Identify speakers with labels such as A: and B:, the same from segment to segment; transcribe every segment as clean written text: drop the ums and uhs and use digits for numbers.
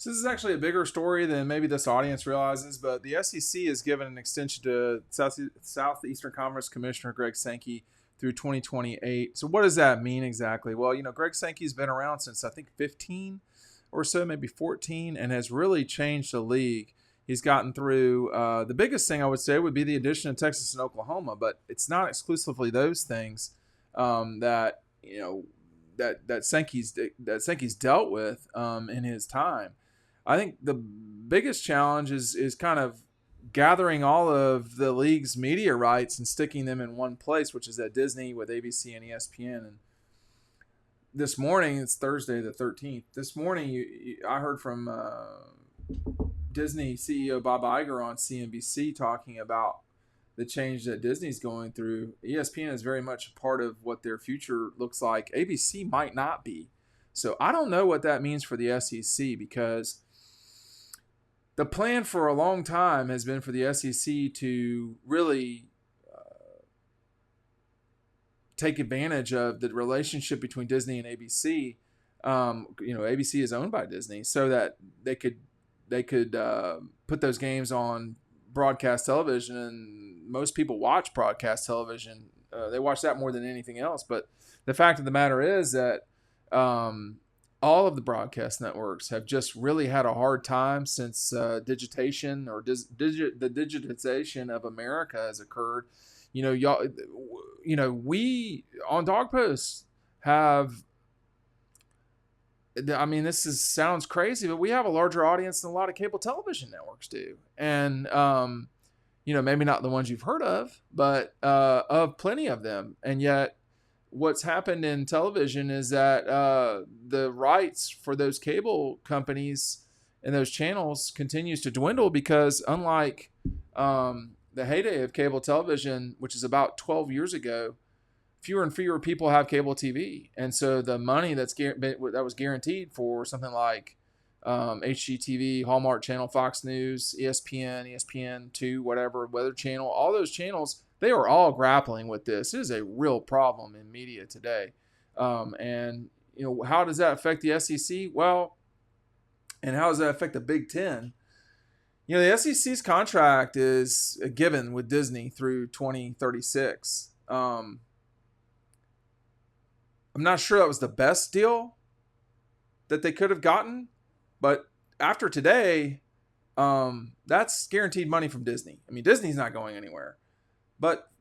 A: So this is actually a bigger story than maybe this audience realizes, but the SEC has given an extension to Southeastern Conference Commissioner Greg Sankey through 2028. So what does that mean exactly? Well, Greg Sankey's been around since I think 15 or so, maybe 14, and has really changed the league. He's gotten through the biggest thing I would say would be the addition of Texas and Oklahoma, but it's not exclusively those things that Sankey's dealt with in his time. I think the biggest challenge is kind of gathering all of the league's media rights and sticking them in one place, which is at Disney with ABC and ESPN. And this morning, it's Thursday the 13th. This morning, I heard from Disney CEO Bob Iger on CNBC talking about the change that Disney's going through. ESPN is very much a part of what their future looks like. ABC might not be. So I don't know what that means for the SEC, because the plan for a long time has been for the SEC to really take advantage of the relationship between Disney and ABC. ABC is owned by Disney, so that they could put those games on broadcast television, and most people watch broadcast television. They watch that more than anything else. But the fact of the matter is that all of the broadcast networks have just really had a hard time since digitation or the digitization of America has occurred. We on Dawg Post have, sounds crazy, but we have a larger audience than a lot of cable television networks do. And, maybe not the ones you've heard of, but of plenty of them. And yet what's happened in television is that the rights for those cable companies and those channels continues to dwindle, because unlike the heyday of cable television, which is about 12 years ago, fewer and fewer people have cable TV. And so the money that was guaranteed for something like HGTV, Hallmark Channel, Fox News, ESPN, ESPN2, whatever, Weather Channel, all those channels, they are all grappling with this. It is a real problem in media today. And how does that affect the SEC? Well, and how does that affect the Big Ten? The SEC's contract is a given with Disney through 2036. I'm not sure that was the best deal that they could have gotten, but after today, that's guaranteed money from Disney. Disney's not going anywhere, but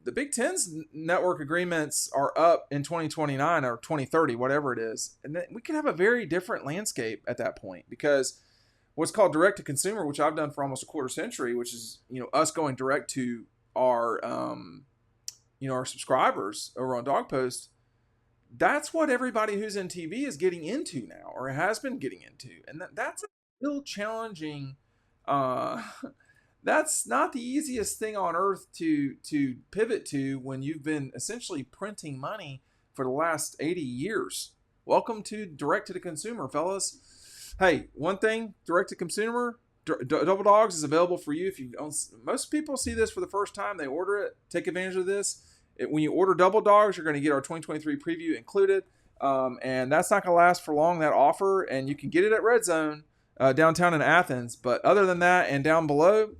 A: the Big Ten's network agreements are up in 2029 or 2030, whatever it is. And then we could have a very different landscape at that point, because what's called direct to consumer, which I've done for almost a quarter century, which is, us going direct to our, our subscribers over on Dawg Post. That's what everybody who's in TV is getting into now, or has been getting into. And that's a real challenging, that's not the easiest thing on earth to pivot to when you've been essentially printing money for the last 80 years. Welcome to direct to the consumer, fellas. Hey, one thing, direct to consumer, Double Dogs is available for you. If you don't, most people see this for the first time, they order it, take advantage of this. When you order Double Dogs, you're going to get our 2023 preview included, and that's not going to last for long, that offer, and you can get it at Red Zone downtown in Athens. But other than that, and down below,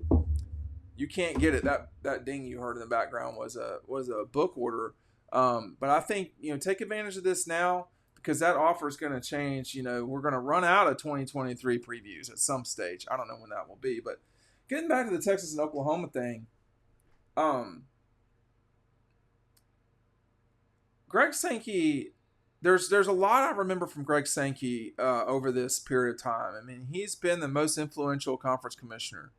A: you can't get it. That ding you heard in the background was a book order. But I think take advantage of this now, because that offer is going to change. We're going to run out of 2023 previews at some stage. I don't know when that will be. But getting back to the Texas and Oklahoma thing, Greg Sankey, there's a lot I remember from Greg Sankey over this period of time. He's been the most influential conference commissioner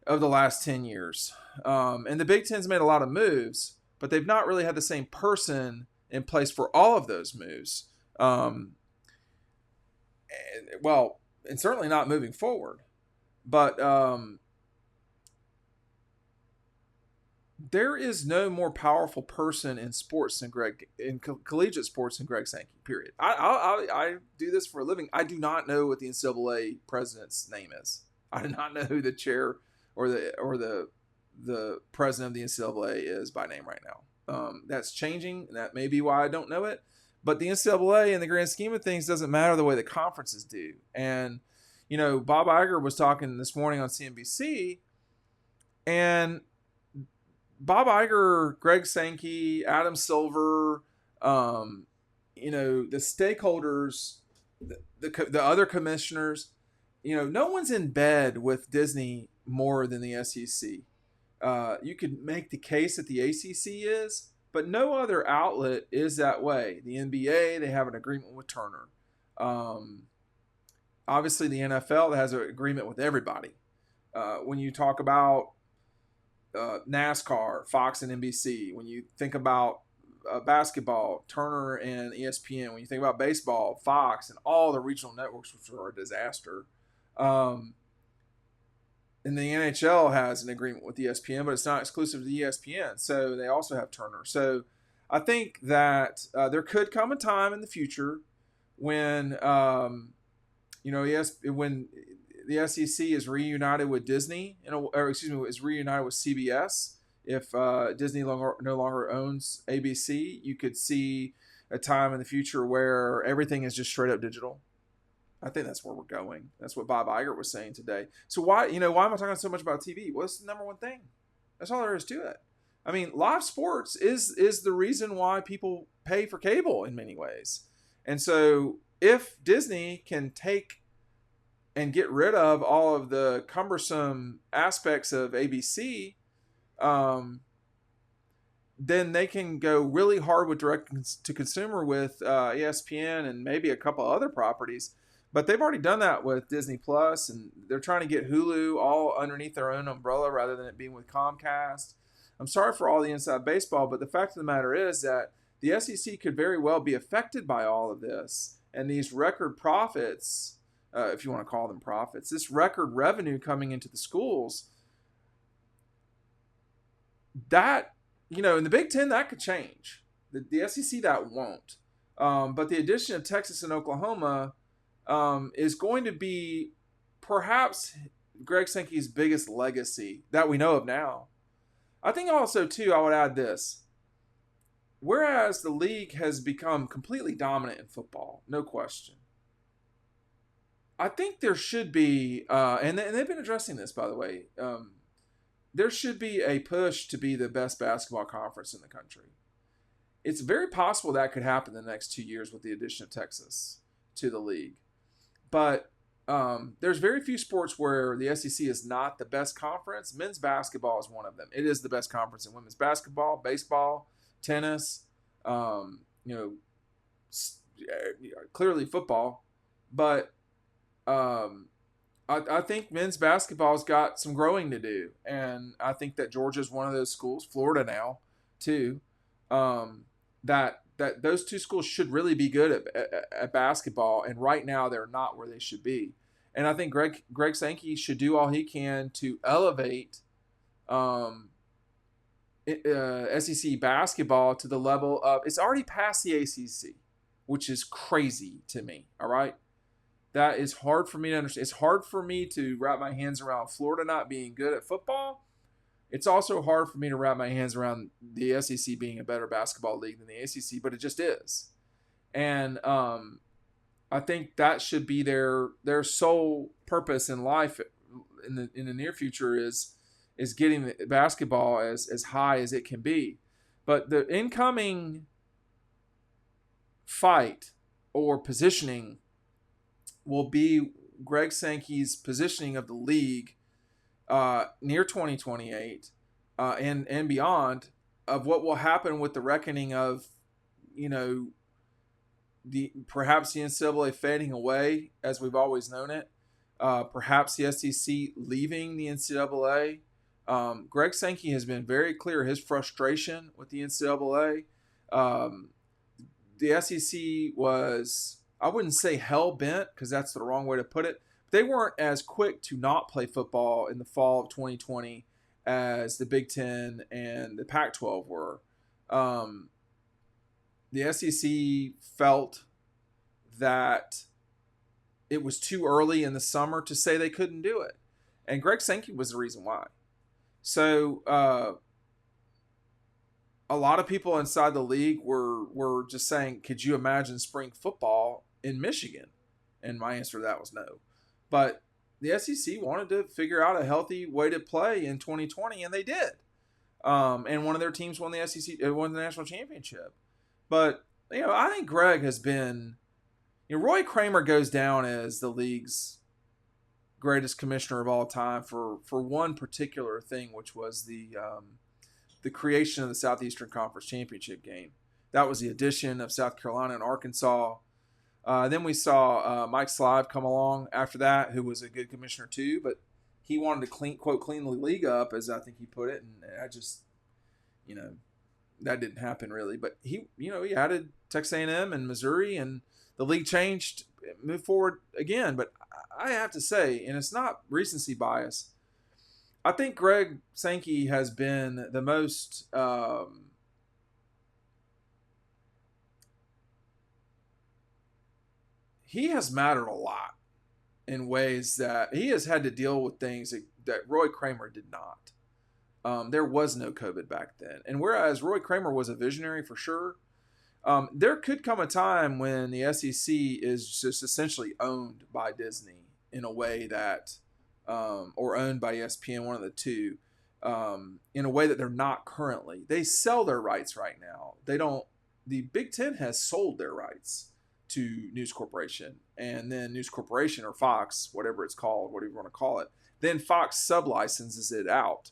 A: of the last 10 years. And the Big Ten's made a lot of moves, but they've not really had the same person in place for all of those moves. And certainly not moving forward. But there is no more powerful person in sports than collegiate sports than Greg Sankey, period. I do this for a living. I do not know what the NCAA president's name is. I do not know who the chair or the president of the NCAA is by name right now. That's changing. That may be why I don't know it. But the NCAA, in the grand scheme of things, doesn't matter the way the conferences do. And Bob Iger was talking this morning on CNBC, and Bob Iger, Greg Sankey, Adam Silver, the stakeholders, the other commissioners, no one's in bed with Disney more than the SEC. You could make the case that the ACC is, but no other outlet is that way. The NBA, they have an agreement with Turner. Obviously, the NFL has an agreement with everybody. When you talk about NASCAR, Fox and NBC. When you think about basketball, Turner and ESPN. When you think about baseball, Fox and all the regional networks, which are a disaster. And the NHL has an agreement with ESPN, but it's not exclusive to ESPN. So they also have Turner. So I think that there could come a time in the future when, when the SEC is reunited with Disney, is reunited with CBS. If Disney no longer owns ABC, you could see a time in the future where everything is just straight up digital. I think that's where we're going. That's what Bob Iger was saying today. So why am I talking so much about TV? What's the number one thing? That's all there is to it. I mean, live sports is the reason why people pay for cable in many ways. And so if Disney can take and get rid of all of the cumbersome aspects of ABC, then they can go really hard with direct to consumer with ESPN and maybe a couple other properties. But they've already done that with Disney Plus, and they're trying to get Hulu all underneath their own umbrella rather than it being with Comcast. I'm sorry for all the inside baseball, but the fact of the matter is that the SEC could very well be affected by all of this. And these record profits, if you want to call them profits, this record revenue coming into the schools, that, in the Big Ten, that could change. The SEC, that won't. But the addition of Texas and Oklahoma is going to be perhaps Greg Sankey's biggest legacy that we know of now. I think also, too, I would add this. Whereas the league has become completely dominant in football, no question, I think there should be, and they've been addressing this, by the way, there should be a push to be the best basketball conference in the country. It's very possible that could happen in the next 2 years with the addition of Texas to the league. But there's very few sports where the SEC is not the best conference. Men's basketball is one of them. It is the best conference in women's basketball, baseball, tennis, clearly football. But I think men's basketball's got some growing to do. And I think that Georgia's one of those schools, Florida now, too, that those two schools should really be good at basketball, and right now they're not where they should be. And I think Greg Sankey should do all he can to elevate SEC basketball to the level of, it's already past the ACC, which is crazy to me, all right? That is hard for me to understand. It's hard for me to wrap my hands around Florida not being good at football. It's also hard for me to wrap my hands around the SEC being a better basketball league than the ACC, but it just is. And I think that should be their sole purpose in life in the near future is getting the basketball as high as it can be. But the incoming fight or positioning will be Greg Sankey's positioning of the league near 2028 and beyond, of what will happen with the reckoning of, perhaps the NCAA fading away as we've always known it, perhaps the SEC leaving the NCAA. Greg Sankey has been very clear his frustration with the NCAA. The SEC was, I wouldn't say hell-bent, because that's the wrong way to put it. They weren't as quick to not play football in the fall of 2020 as the Big Ten and the Pac-12 were. The SEC felt that it was too early in the summer to say they couldn't do it. And Greg Sankey was the reason why. So a lot of people inside the league were just saying, could you imagine spring football in Michigan? And my answer to that was no. But the SEC wanted to figure out a healthy way to play in 2020, and they did. And one of their teams won the SEC, won the national championship. But I think Greg has been. Roy Kramer goes down as the league's greatest commissioner of all time for one particular thing, which was the creation of the Southeastern Conference Championship game. That was the addition of South Carolina and Arkansas. Then we saw Mike Slive come along after that, who was a good commissioner too, but he wanted to clean the league up, as I think he put it, and I just, that didn't happen really. But he added Texas A&M and Missouri, and the league changed, moved forward again. But I have to say, and it's not recency bias, I think Greg Sankey has been the most he has mattered a lot in ways that he has had to deal with things that Roy Kramer did not. There was no COVID back then. And whereas Roy Kramer was a visionary for sure, there could come a time when the SEC is just essentially owned by Disney in a way that, or owned by ESPN, one of the two, in a way that they're not currently. They sell their rights right now. The Big Ten has sold their rights to News Corporation, and then News Corporation, or Fox, whatever it's called, whatever you want to call it, then Fox sublicenses it out.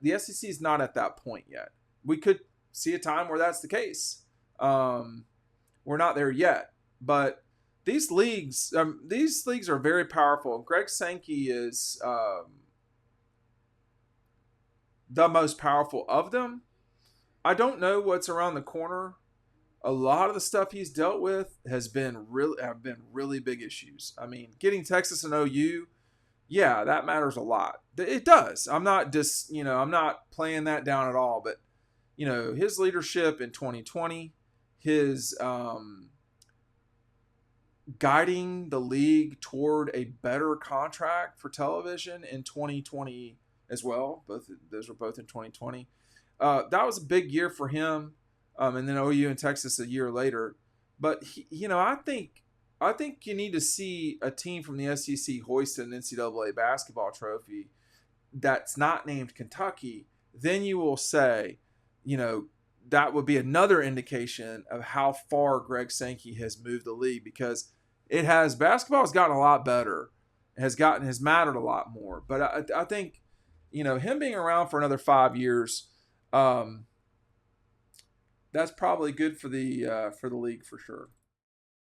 A: The SEC is not at that point yet. We could see a time where that's the case. We're not there yet, but these leagues are very powerful. Greg Sankey is the most powerful of them. I don't know what's around the corner. A lot of the stuff he's dealt with have been really big issues. I mean, getting Texas and OU, yeah, that matters a lot. It does. I'm not I'm not playing that down at all. But his leadership in 2020, his guiding the league toward a better contract for television in 2020 as well. Those were both in 2020. That was a big year for him. And then OU and Texas a year later. But I think you need to see a team from the SEC hoist an NCAA basketball trophy that's not named Kentucky. Then you will say, that would be another indication of how far Greg Sankey has moved the league, because basketball has gotten a lot better, has mattered a lot more. But I think, him being around for another 5 years, that's probably good for the league for sure.